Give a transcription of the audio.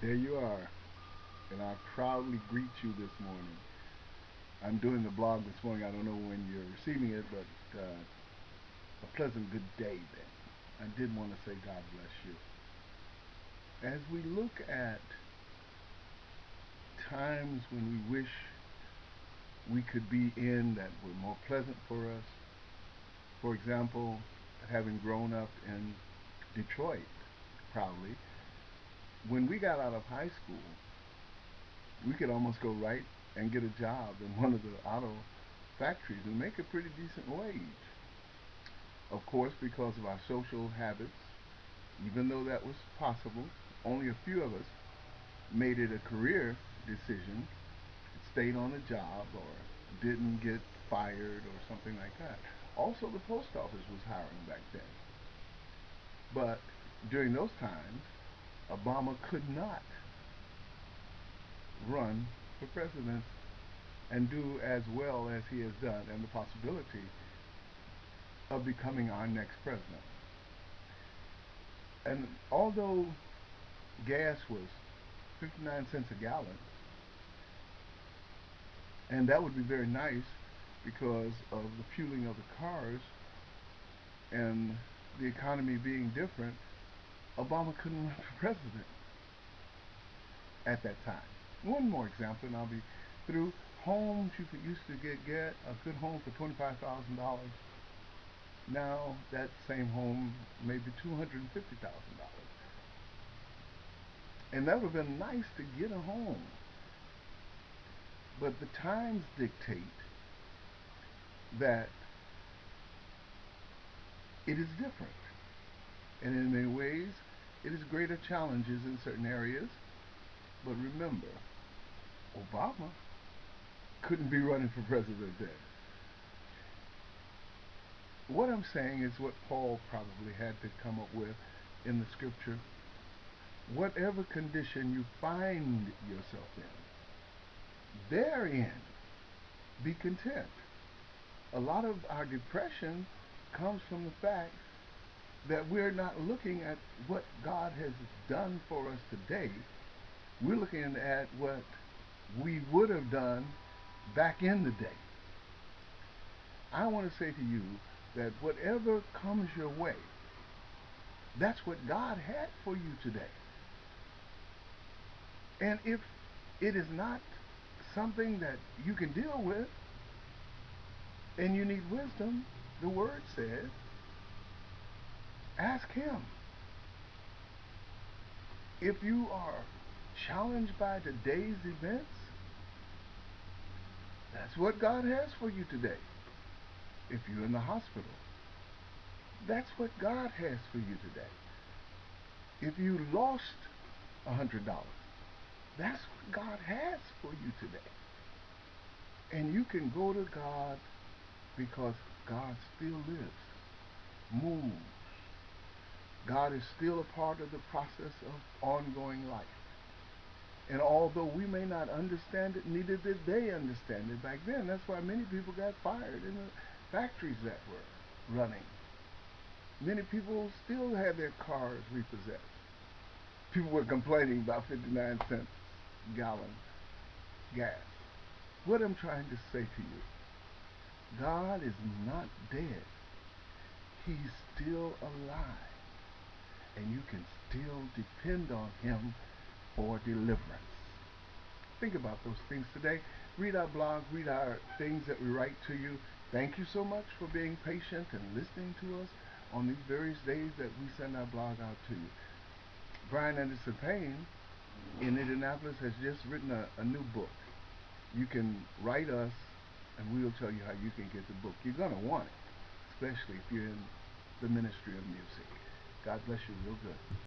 There you are, and I proudly greet you this morning. I'm doing the blog this morning. I don't know when you're receiving it, but a pleasant good day then. I did want to say God bless you. As we look at times when we wish we could be in that were more pleasant for us, for example, having grown up in Detroit proudly, when we got out of high school, we could almost go right and get a job in one of the auto factories and make a pretty decent wage. Of course, because of our social habits, even though that was possible, only a few of us made it a career decision, stayed on the job, or didn't get fired or something like that. Also, the post office was hiring back then. But during those times, Obama could not run for president and do as well as he has done, and the possibility of becoming our next president. And although gas was 59 cents a gallon, and that would be very nice because of the fueling of the cars and the economy being different, Obama couldn't run for president at that time. One more example, and I'll be through. Homes you could used to get a good home for $25,000. Now that same home may be $250,000, and that would have been nice to get a home. But the times dictate that it is different, and in many ways, it is greater challenges in certain areas. But remember, Obama couldn't be running for president then. What I'm saying is what Paul probably had to come up with in the scripture. Whatever condition you find yourself in, therein be content. A lot of our depression comes from the fact that we're not looking at what God has done for us today. We're looking at what we would have done back in the day. I want to say to you that whatever comes your way, that's what God had for you today. And if it is not something that you can deal with and you need wisdom, the word says, ask him. If you are challenged by today's events, that's what God has for you today. If you're in the hospital, that's what God has for you today. If you lost $100, that's what God has for you today. And you can go to God because God still lives, moves. God is still a part of the process of ongoing life. And although we may not understand it, neither did they understand it back then. That's why many people got fired in the factories that were running. Many people still had their cars repossessed. People were complaining about 59 cents a gallon gas. What I'm trying to say to you, God is not dead. He's still alive. And you can still depend on him for deliverance. Think about those things today. Read our blog, read our things that we write to you. Thank you so much for being patient and listening to us on these various days that we send our blog out to you. Brian Anderson Payne in Indianapolis has just written a new book. You can write us and we'll tell you how you can get the book. You're going to want it, especially if you're in the ministry of music. God bless you real good.